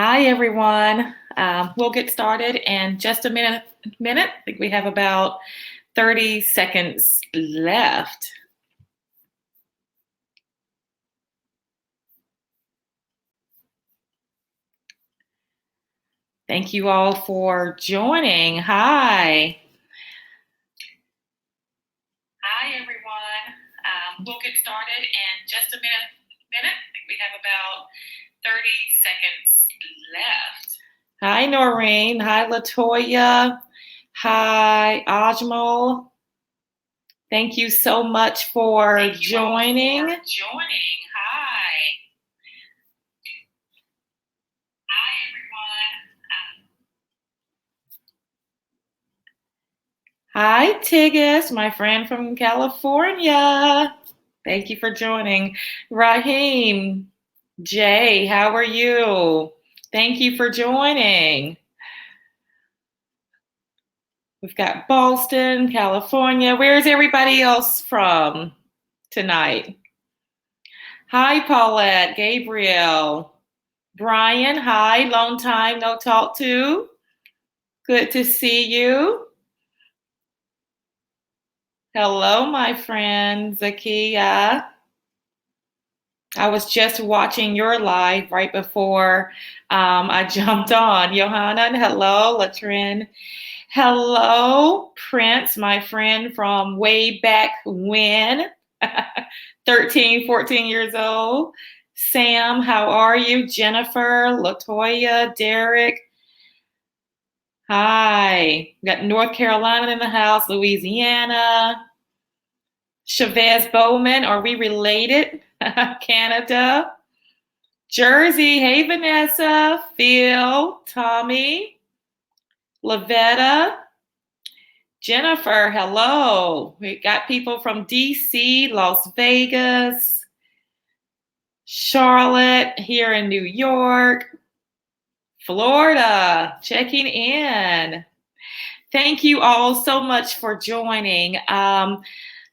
Hi, everyone. We'll get started in just a minute. I think we have about 30 seconds left. Thank you all for joining. Hi. Hi, everyone. We'll get started in just a minute. I think we have about 30 seconds left. Hi, Noreen. Hi, Latoya. Hi, Ajmal. Thank you so much for joining. Hi. Hi, everyone. Hi, Tigis, my friend from California. Thank you for joining. Raheem, Jay, how are you? Thank you for joining. We've got Boston, California. Where's everybody else from tonight? Hi, Paulette, Gabriel, Brian. Hi, long time no talk to. Good to see you. Hello, my friend Zakia. I was just watching your live right before I jumped on. Johanna, hello. Latrin, hello. Prince, my friend from way back when, 13, 14 years old. Sam, how are you? Jennifer, Latoya, Derek. Hi. We got North Carolina in the house, Louisiana. Chavez Bowman, are we related? Canada. Jersey, hey Vanessa, Phil, Tommy, Lavetta, Jennifer, hello. We got people from DC, Las Vegas, Charlotte, here in New York, Florida, checking in. Thank you all so much for joining.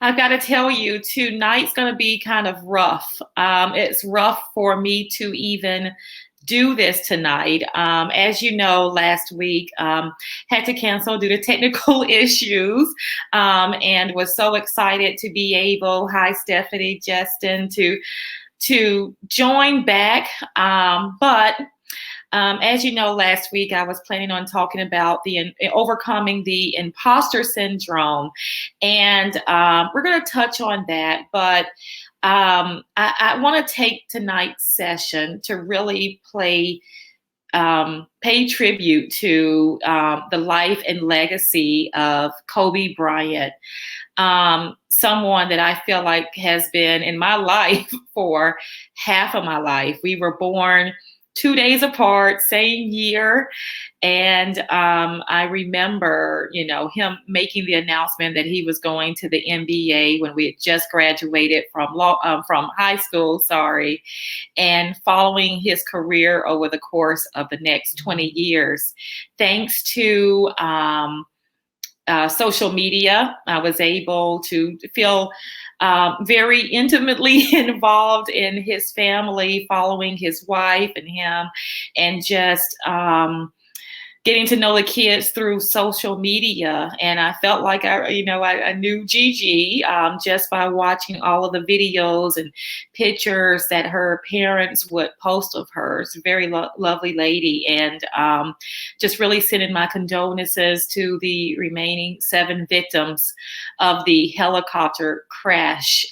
I've got to tell you, tonight's going to be kind of rough. It's rough for me to even do this tonight. As you know, last week had to cancel due to technical issues, and was so excited to be able, hi Stephanie, Justin, to join back. But as you know, last week I was planning on talking about the overcoming the imposter syndrome, and we're going to touch on that. But I want to take tonight's session to really pay tribute to the life and legacy of Kobe Bryant, someone that I feel like has been in my life for half of my life. We were born 2 days apart, same year. And I remember, him making the announcement that he was going to the NBA when we had just graduated from high school, and following his career over the course of the next 20 years. Thanks to social media, I was able to feel very intimately involved in his family, following his wife and him, and just getting to know the kids through social media. And I felt like I knew Gigi just by watching all of the videos and pictures that her parents would post of her. It's a very lovely lady. And just really sending my condolences to the remaining 7 victims of the helicopter crash.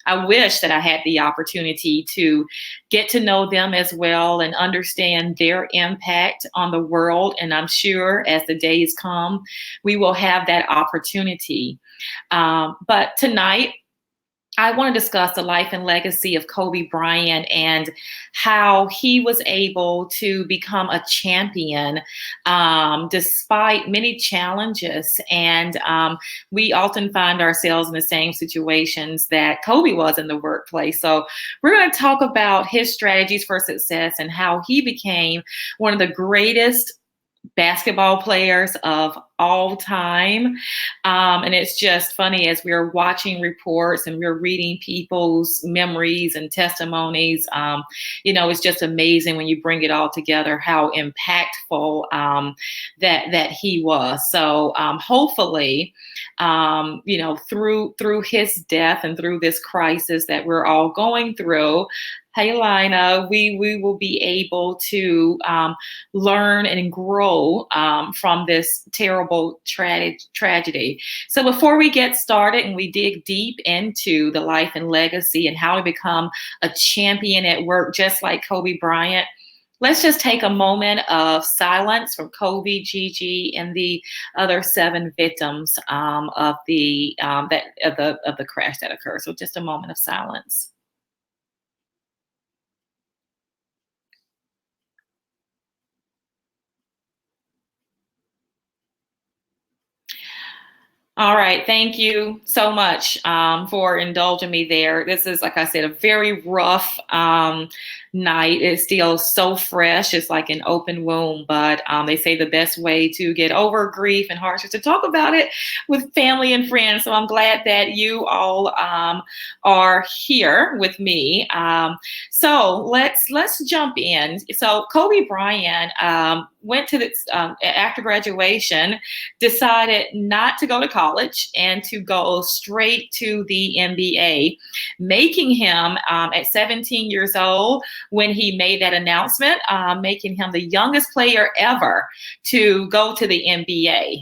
I wish that I had the opportunity to get to know them as well and understand their impact on the world. And I'm sure as the days come, we will have that opportunity. But tonight, I want to discuss the life and legacy of Kobe Bryant and how he was able to become a champion despite many challenges. And we often find ourselves in the same situations that Kobe was in the workplace. So we're going to talk about his strategies for success and how he became one of the greatest basketball players of all time. And it's just funny as we're watching reports and we're reading people's memories and testimonies. It's just amazing when you bring it all together how impactful that he was. So hopefully, through his death and through this crisis that we're all going through, hey, Lina, we will be able to learn and grow from this terrible tragedy. So before we get started and we dig deep into the life and legacy and how to become a champion at work, just like Kobe Bryant, let's just take a moment of silence from Kobe, Gigi, and the other 7 victims of the crash that occurred. So just a moment of silence. All right. Thank you so much for indulging me there. This is, like I said, a very rough night. It's still so fresh. It's like an open wound, but they say the best way to get over grief and hardship is to talk about it with family and friends. So I'm glad that you all are here with me. So let's jump in. So Kobe Bryant went to this after graduation, decided not to go to college and to go straight to the NBA, making him at 17 years old when he made that announcement, making him the youngest player ever to go to the NBA.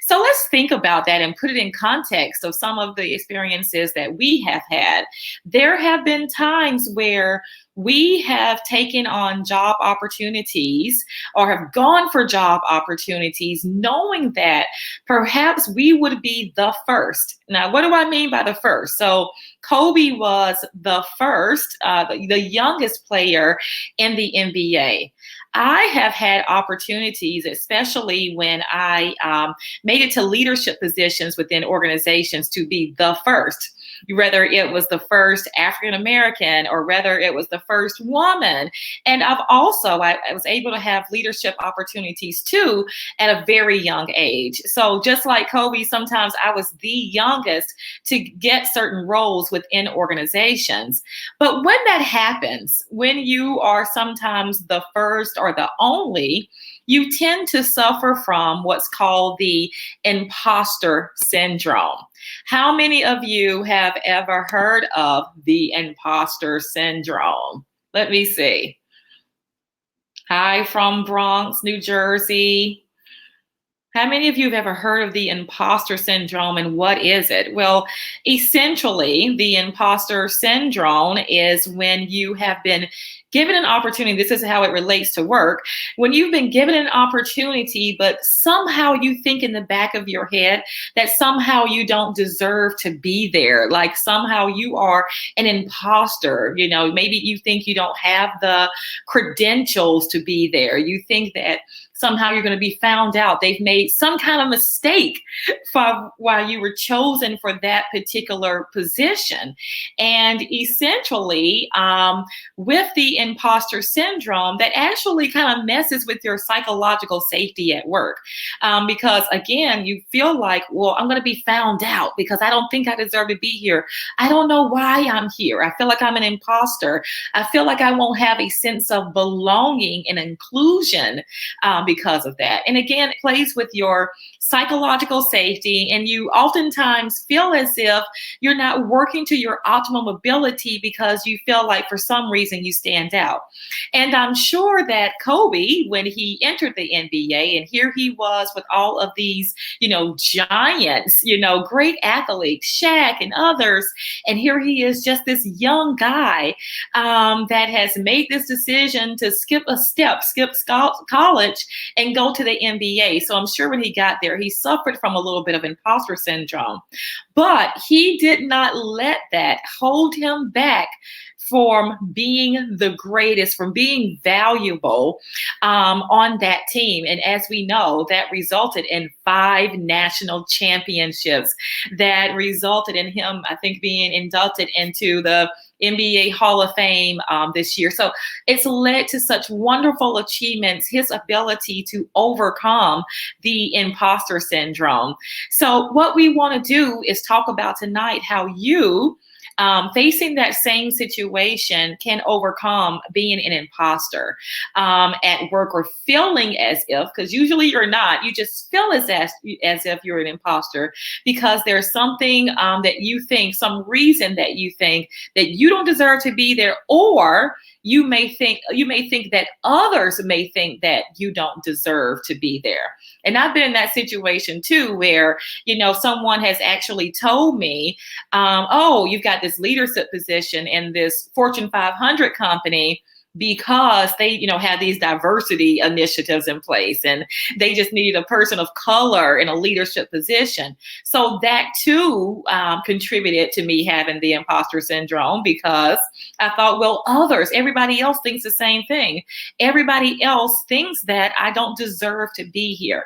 So let's think about that and put it in context of some of the experiences that we have had. There have been times where we have taken on job opportunities or have gone for job opportunities knowing that perhaps we would be the first. Now, what do I mean by the first? So Kobe was the first, the youngest player in the NBA. I have had opportunities, especially when I made it to leadership positions within organizations, to be the first, whether it was the first African American or whether it was the first woman. And I was able to have leadership opportunities too at a very young age. So just like Kobe, sometimes I was the youngest to get certain roles within organizations. But when that happens, when you are sometimes the first or the only, you tend to suffer from what's called the imposter syndrome. How many of you have ever heard of the imposter syndrome? Let me see. Hi from Bronx, New Jersey. How many of you have ever heard of the imposter syndrome and what is it? Well, essentially, the imposter syndrome is when you have been given an opportunity. This is how it relates to work. When you've been given an opportunity, but somehow you think in the back of your head that somehow you don't deserve to be there. Like somehow you are an imposter. Maybe you think you don't have the credentials to be there. You think that somehow you're going to be found out. They've made some kind of mistake for why you were chosen for that particular position. And essentially, with the imposter syndrome, that actually kind of messes with your psychological safety at work. Because again, you feel like, well, I'm going to be found out because I don't think I deserve to be here. I don't know why I'm here. I feel like I'm an imposter. I feel like I won't have a sense of belonging and inclusion because of that. And again, it plays with your psychological safety, and you oftentimes feel as if you're not working to your optimum ability because you feel like for some reason you stand out. And I'm sure that Kobe, when he entered the NBA, and here he was with all of these, giants, great athletes, Shaq and others, and here he is, just this young guy that has made this decision to skip college and go to the NBA. So I'm sure when he got there, he suffered from a little bit of imposter syndrome. But he did not let that hold him back from being the greatest, from being valuable on that team. And as we know, that resulted in 5 national championships, that resulted in him, I think, being inducted into the NBA Hall of Fame this year. So it's led to such wonderful achievements, his ability to overcome the imposter syndrome. So, what we want to do is talk about tonight how you, facing that same situation, can overcome being an imposter at work, or feeling as if, because usually you're not, you just feel as if you're an imposter because there's something that you think, some reason that you think that you don't deserve to be there, or you may think that others may think that you don't deserve to be there. And I've been in that situation too, where someone has actually told me, oh, you've got this leadership position in this Fortune 500 company because they, have these diversity initiatives in place, and they just needed a person of color in a leadership position. So that too contributed to me having the imposter syndrome, because I thought, well, everybody else thinks the same thing. Everybody else thinks that I don't deserve to be here.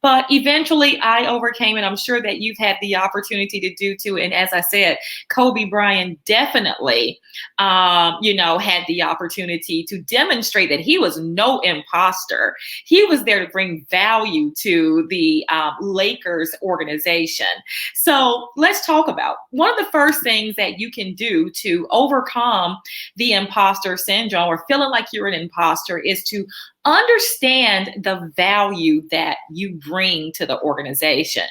But eventually I overcame it. I'm sure that you've had the opportunity to do too. And as I said, Kobe Bryant definitely, had the opportunity to demonstrate that he was no imposter. He was there to bring value to the Lakers organization. So let's talk about one of the first things that you can do to overcome the imposter syndrome, or feeling like you're an imposter, is to understand the value that you bring to the organization.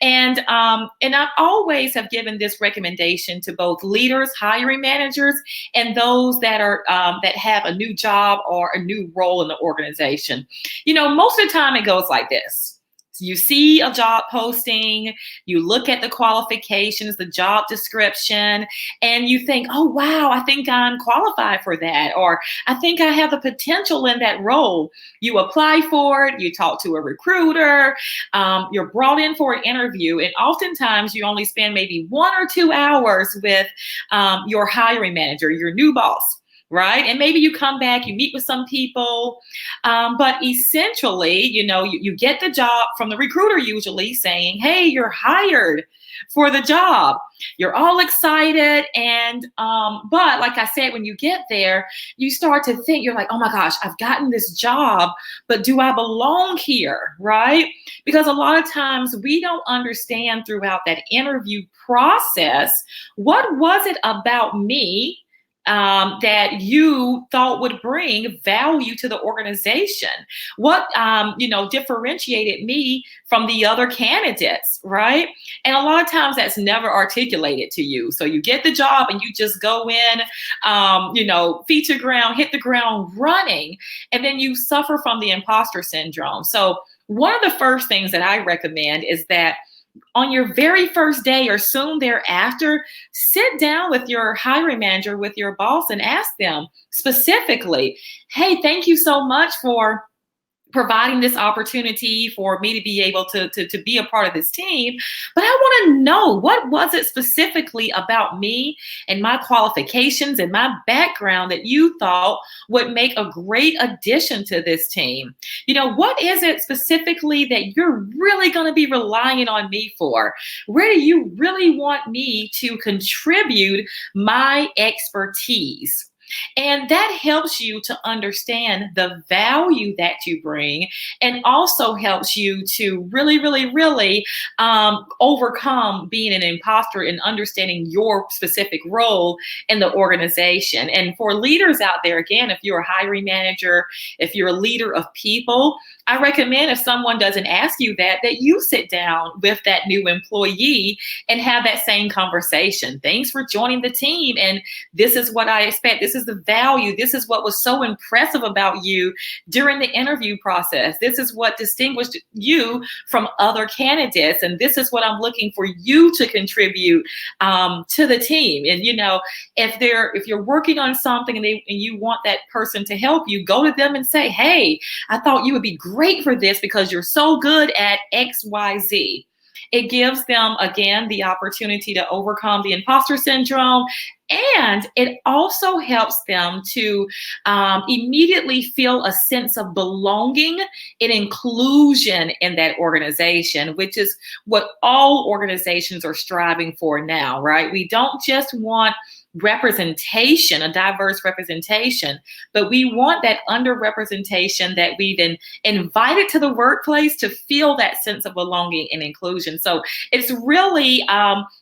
And I always have given this recommendation to both leaders, hiring managers, and those that are that have a new job or a new role in the organization. Most of the time it goes like this. You see a job posting, you look at the qualifications, the job description, and you think, oh, wow, I think I'm qualified for that, or I think I have the potential in that role. You apply for it, you talk to a recruiter, you're brought in for an interview, and oftentimes you only spend maybe 1 or 2 hours with your hiring manager, your new boss. Right. And maybe you come back, you meet with some people, but essentially, you get the job from the recruiter, usually saying, hey, you're hired for the job. You're all excited. And but like I said, when you get there, you start to think, you're like, oh my gosh, I've gotten this job, but do I belong here? Right. Because a lot of times we don't understand throughout that interview process, what was it about me that you thought would bring value to the organization? What, differentiated me from the other candidates, right? And a lot of times that's never articulated to you. So you get the job and you just go in, feet to ground, hit the ground running, and then you suffer from the imposter syndrome. So one of the first things that I recommend is that on your very first day or soon thereafter, sit down with your hiring manager, with your boss, and ask them specifically, hey, thank you so much for providing this opportunity for me to be able to be a part of this team. But I want to know, what was it specifically about me and my qualifications and my background that you thought would make a great addition to this team? What is it specifically that you're really going to be relying on me for? Where do you really want me to contribute my expertise? And that helps you to understand the value that you bring, and also helps you to really, really, really overcome being an imposter and understanding your specific role in the organization. And for leaders out there, again, if you're a hiring manager, if you're a leader of people, I recommend, if someone doesn't ask you that you sit down with that new employee and have that same conversation. Thanks for joining the team. And this is what I expect. This is the value. This is what was so impressive about you during the interview process. This is what distinguished you from other candidates. And this is what I'm looking for you to contribute to the team. And, if you're working on something and you want that person to help you, go to them and say, hey, I thought you would be great for this because you're so good at XYZ. It gives them, again, the opportunity to overcome the imposter syndrome. And it also helps them to immediately feel a sense of belonging and inclusion in that organization, which is what all organizations are striving for now, right? We don't just want representation, a diverse representation, but we want that underrepresentation that we've been invited to the workplace to feel that sense of belonging and inclusion. So it's really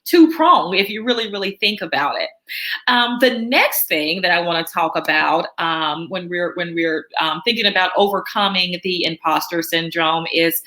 two-pronged if you really, really think about it. The next thing that I want to talk about when we're thinking about overcoming the imposter syndrome is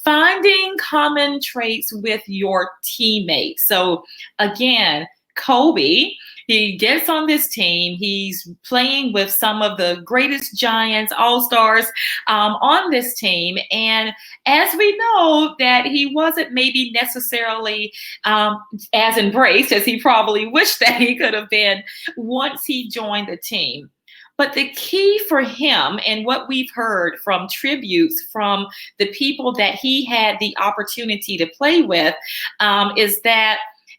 finding common traits with your teammates. So again, Kobe, he gets on this team. He's playing with some of the greatest giants, all-stars on this team. And as we know, that he wasn't maybe necessarily as embraced as he probably wished that he could have been once he joined the team. But the key for him, and what we've heard from tributes from the people that he had the opportunity to play with, is that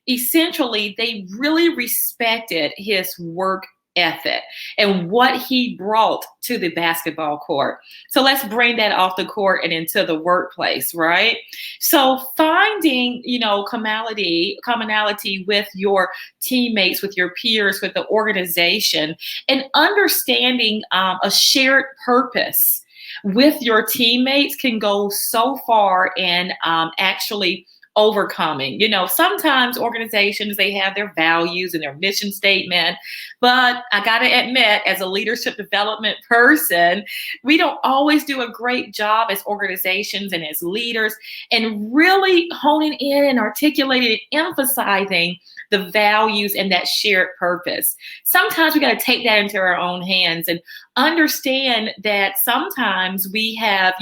essentially they really respected his work ethic and what he brought to the basketball court. So let's bring that off the court and into the workplace, right? So finding, commonality with your teammates, with your peers, with the organization, and understanding a shared purpose with your teammates can go so far in actually overcoming. Sometimes organizations, they have their values and their mission statement, but I got to admit, as a leadership development person, we don't always do a great job as organizations and as leaders in really honing in and articulating and emphasizing the values and that shared purpose. Sometimes we got to take that into our own hands and understand that sometimes we have,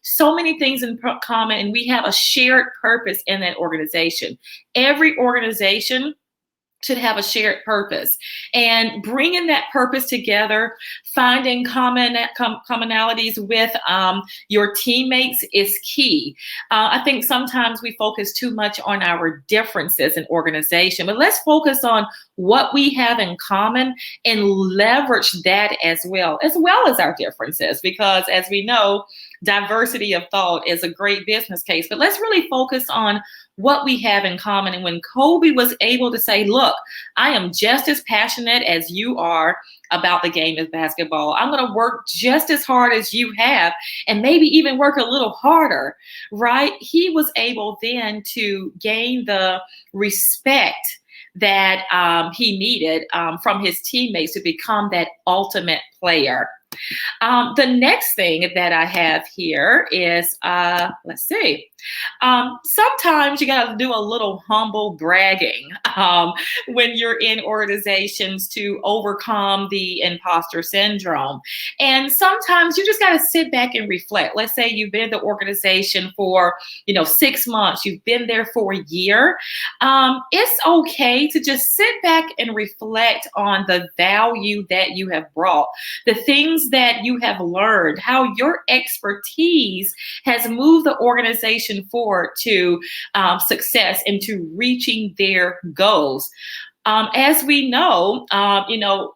so many things in common, and we have a shared purpose in that organization. Every organization should have a shared purpose, and bringing that purpose together, finding commonalities with your teammates is key. I think sometimes we focus too much on our differences in organization, but let's focus on what we have in common and leverage that as well as our differences, because as we know, diversity of thought is a great business case. But let's really focus on what we have in common. And when Kobe was able to say, look, I am just as passionate as you are about the game of basketball. I'm going to work just as hard as you have, and maybe even work a little harder, right? He was able then to gain the respect that he needed from his teammates to become that ultimate player. The next thing that I have here is, let's see. Sometimes you got to do a little humble bragging when you're in organizations to overcome the imposter syndrome. And sometimes you just got to sit back and reflect. Let's say you've been in the organization for, 6 months. You've been there for a year. It's okay to just sit back and reflect on the value that you have brought, the things that you have learned, how your expertise has moved the organization forward to success and to reaching their goals. As we know,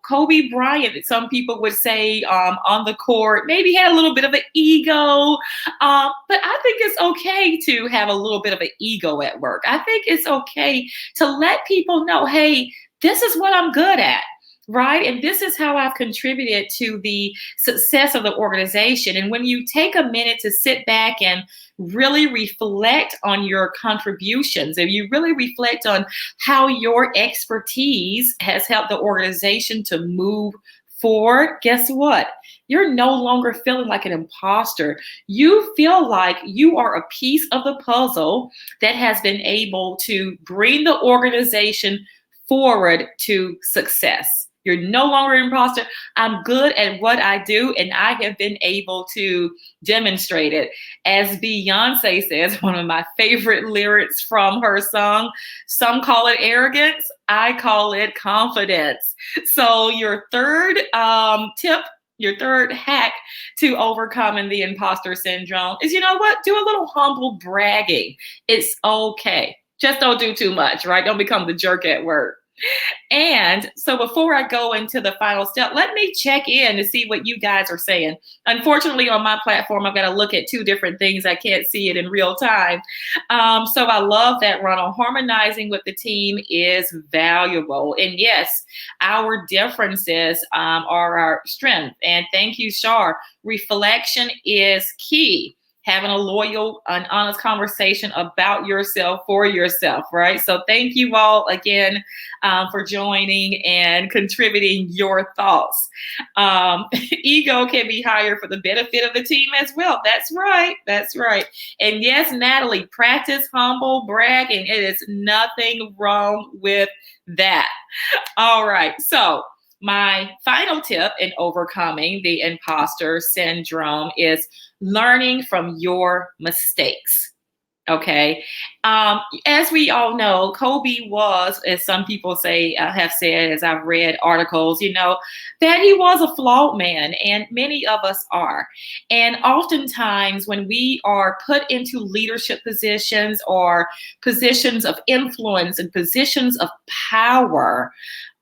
Kobe Bryant, some people would say on the court, maybe had a little bit of an ego, but I think it's okay to have a little bit of an ego at work. I think it's okay to let people know, hey, this is what I'm good at. Right? And this is how I've contributed to the success of the organization. And when you take a minute to sit back and really reflect on your contributions, and you really reflect on how your expertise has helped the organization to move forward, guess what? You're no longer feeling like an imposter. You feel like you are a piece of the puzzle that has been able to bring the organization forward to success. You're no longer an imposter. I'm good at what I do, and I have been able to demonstrate it. As Beyonce says, one of my favorite lyrics from her song, some call it arrogance, I call it confidence. So your third tip Your third hack to overcoming the imposter syndrome is, you know what? Do a little humble bragging. It's okay. Just don't do too much, right? Don't become the jerk at work. And so before I go into the final step, let me check in to see what you guys are saying. Unfortunately, on my platform, I've got to look at two different things. I can't see it in real time. So I love that, Ronald. Harmonizing with the team is valuable. And yes, our differences are our strength. And thank you, Shar. Reflection is key. Having a loyal and honest conversation about yourself for yourself, right? So thank you all again for joining and contributing your thoughts. Ego can be higher for the benefit of the team as well. That's right. That's right. And yes, Natalie, practice humble bragging. It is nothing wrong with that. All right. So my final tip in overcoming the imposter syndrome is learning from your mistakes. Okay. As we all know, Kobe was, as some people say, have said, as I've read articles, that he was a flawed man, and many of us are. And oftentimes, when we are put into leadership positions or positions of influence and positions of power,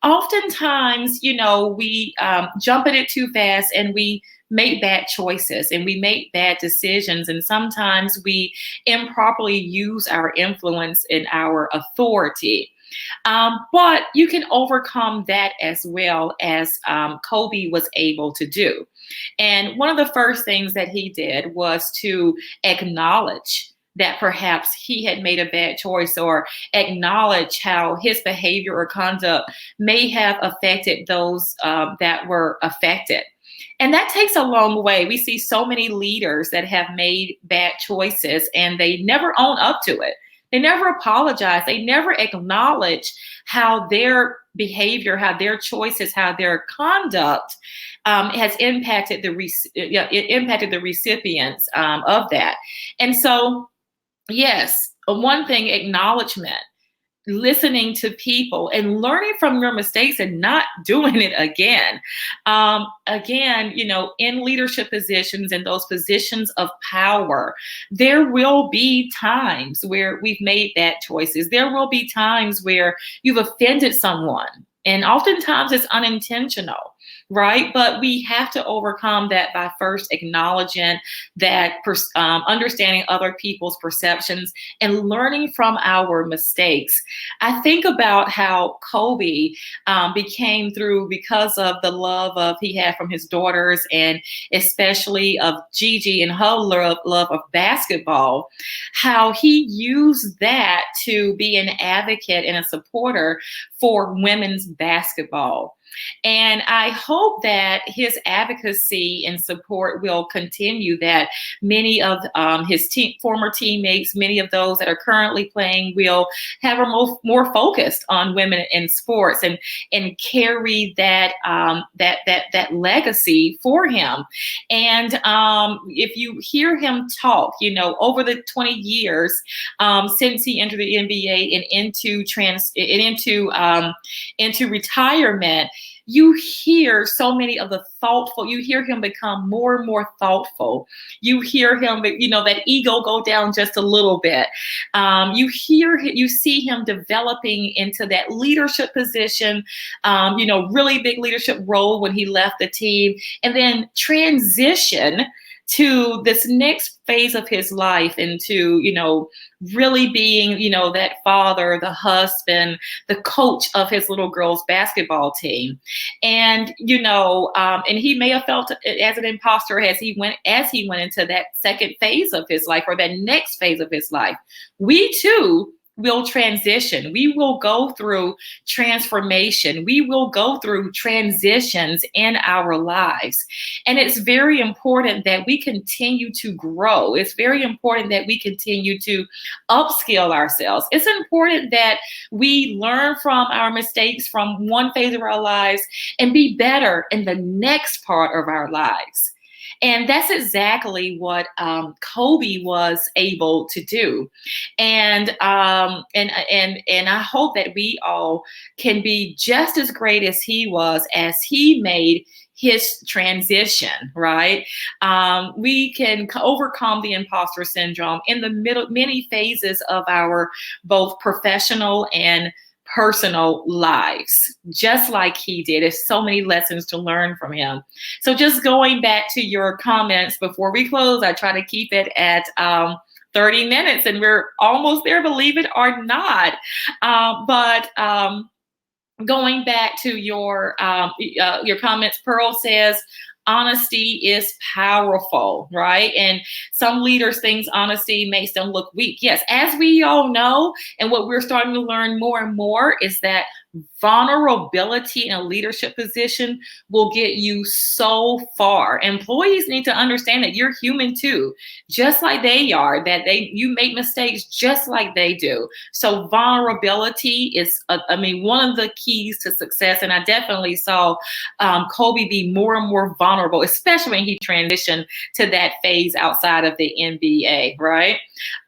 oftentimes, we jump in it too fast and we make bad choices and we make bad decisions. And sometimes we improperly use our influence and our authority. But you can overcome that as well, as Kobe was able to do. And one of the first things that he did was to acknowledge that perhaps he had made a bad choice, or acknowledge how his behavior or conduct may have affected those that were affected. And that takes a long way. We see so many leaders that have made bad choices and they never own up to it. They never apologize. They never acknowledge how their behavior, how their choices, how their conduct has impacted the recipients of that. And so, yes, one thing, acknowledgement, listening to people and learning from your mistakes and not doing it again. Again, in leadership positions and those positions of power, there will be times where we've made bad choices. There will be times where you've offended someone. And oftentimes it's unintentional, right? But we have to overcome that by first acknowledging that, understanding other people's perceptions and learning from our mistakes. I think about how Kobe became through, because of the love he had from his daughters, and especially of Gigi and her love of basketball, how he used that to be an advocate and a supporter for women's basketball. And I hope that his advocacy and support will continue, that many of his former teammates, many of those that are currently playing, will have a more focused on women in sports and carry that legacy for him. And if you hear him talk, over the 20 years since he entered the NBA and into retirement, you hear so many of you hear him become more and more thoughtful. You hear him, that ego go down just a little bit. You see him developing into that leadership position, really big leadership role when he left the team, and then transition to this next phase of his life into, really being, that father, the husband, the coach of his little girls' basketball team. And, and he may have felt as an imposter as he went into that second phase of his life, or that next phase of his life. We too will transition. We will go through transformation. We will go through transitions in our lives. And it's very important that we continue to grow. It's very important that we continue to upskill ourselves. It's important that we learn from our mistakes from one phase of our lives and be better in the next part of our lives. And that's exactly what Kobe was able to do. And I hope that we all can be just as great as he was as he made his transition, right? We can overcome the imposter syndrome in the middle, many phases of our both professional and personal lives, just like he did. There's so many lessons to learn from him. So just going back to your comments before we close, I try to keep it at 30 minutes, and we're almost there, believe it or not. But going back to your comments, Pearl says honesty is powerful, right? And some leaders think honesty makes them look weak. Yes, as we all know, and what we're starting to learn more and more is that vulnerability in a leadership position will get you so far. Employees need to understand that you're human too, just like they are, that you make mistakes just like they do. So vulnerability is, one of the keys to success. And I definitely saw Kobe be more and more vulnerable, especially when he transitioned to that phase outside of the NBA, right?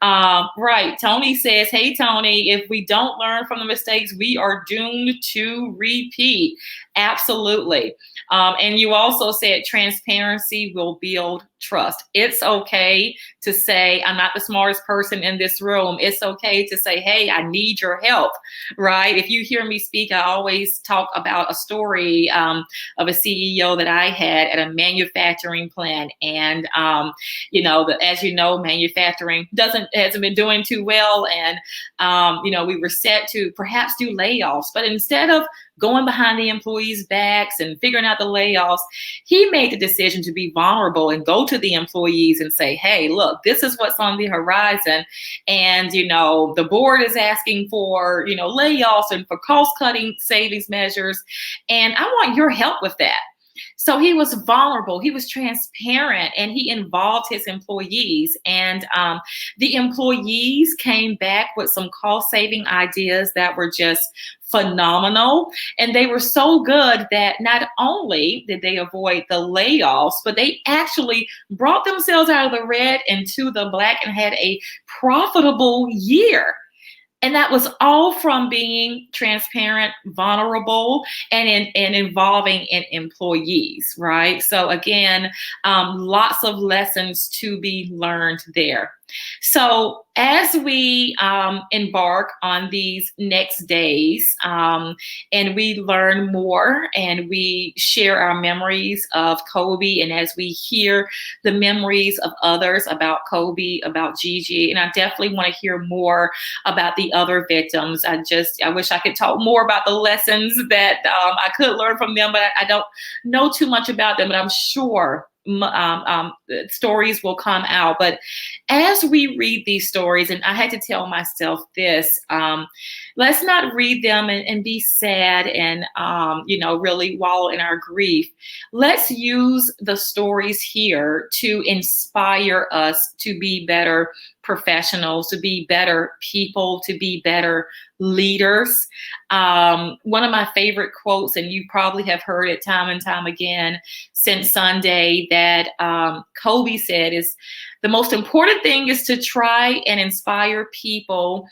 Right. Tony says, hey, Tony, if we don't learn from the mistakes, we are doomed to repeat. Absolutely. And you also said transparency will build trust. It's okay to say, I'm not the smartest person in this room. It's okay to say, hey, I need your help, right? If you hear me speak, I always talk about a story of a CEO that I had at a manufacturing plant. And, as you know, manufacturing hasn't been doing too well. And, we were set to perhaps do layoffs, but instead of going behind the employees' backs and figuring out the layoffs, he made the decision to be vulnerable and go to the employees and say, hey, look, this is what's on the horizon. And, the board is asking for, layoffs and for cost cutting savings measures. And I want your help with that. So he was vulnerable, he was transparent, and he involved his employees. And the employees came back with some cost saving ideas that were just phenomenal. And they were so good that not only did they avoid the layoffs, but they actually brought themselves out of the red into the black and had a profitable year. And that was all from being transparent, vulnerable, and involving in employees, right? So again, lots of lessons to be learned there. So as we embark on these next days and we learn more and we share our memories of Kobe, and as we hear the memories of others about Kobe, about Gigi, and I definitely want to hear more about the other victims. I wish I could talk more about the lessons that I could learn from them, but I don't know too much about them, but I'm sure stories will come out. But as we read these stories, and I had to tell myself this, let's not read them and be sad and really wallow in our grief. Let's use the stories here to inspire us to be better professionals, to be better people, to be better leaders. One of my favorite quotes, and you probably have heard it time and time again since Sunday, that Kobe said is, the most important thing is to try and inspire people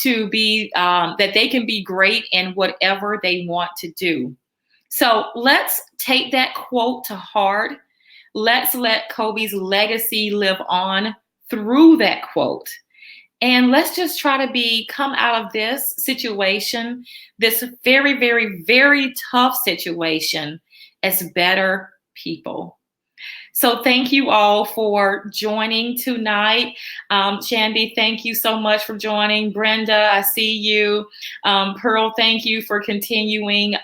to be, that they can be great in whatever they want to do. So let's take that quote to heart. Let's let Kobe's legacy live on through that quote. And let's just try to come out of this situation, this very, very, very tough situation, as better people. So thank you all for joining tonight. Shandy, thank you so much for joining. Brenda, I see you. Pearl, thank you for continuing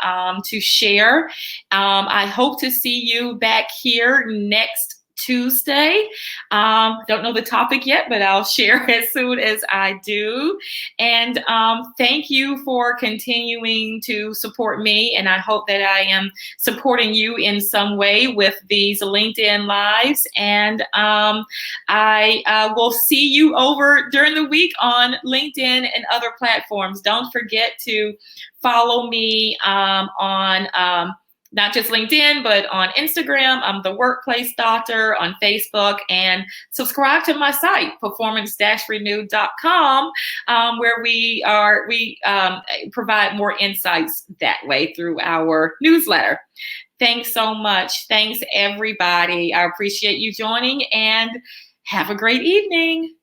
to share. I hope to see you back here next Tuesday. Don't know the topic yet, but I'll share as soon as I do. And thank you for continuing to support me. And I hope that I am supporting you in some way with these LinkedIn Lives. And I will see you over during the week on LinkedIn and other platforms. Don't forget to follow me on not just LinkedIn, but on Instagram. I'm the Workplace Doctor on Facebook, and subscribe to my site, performance-renewed.com, where we provide more insights that way through our newsletter. Thanks so much. Thanks, everybody. I appreciate you joining, and have a great evening.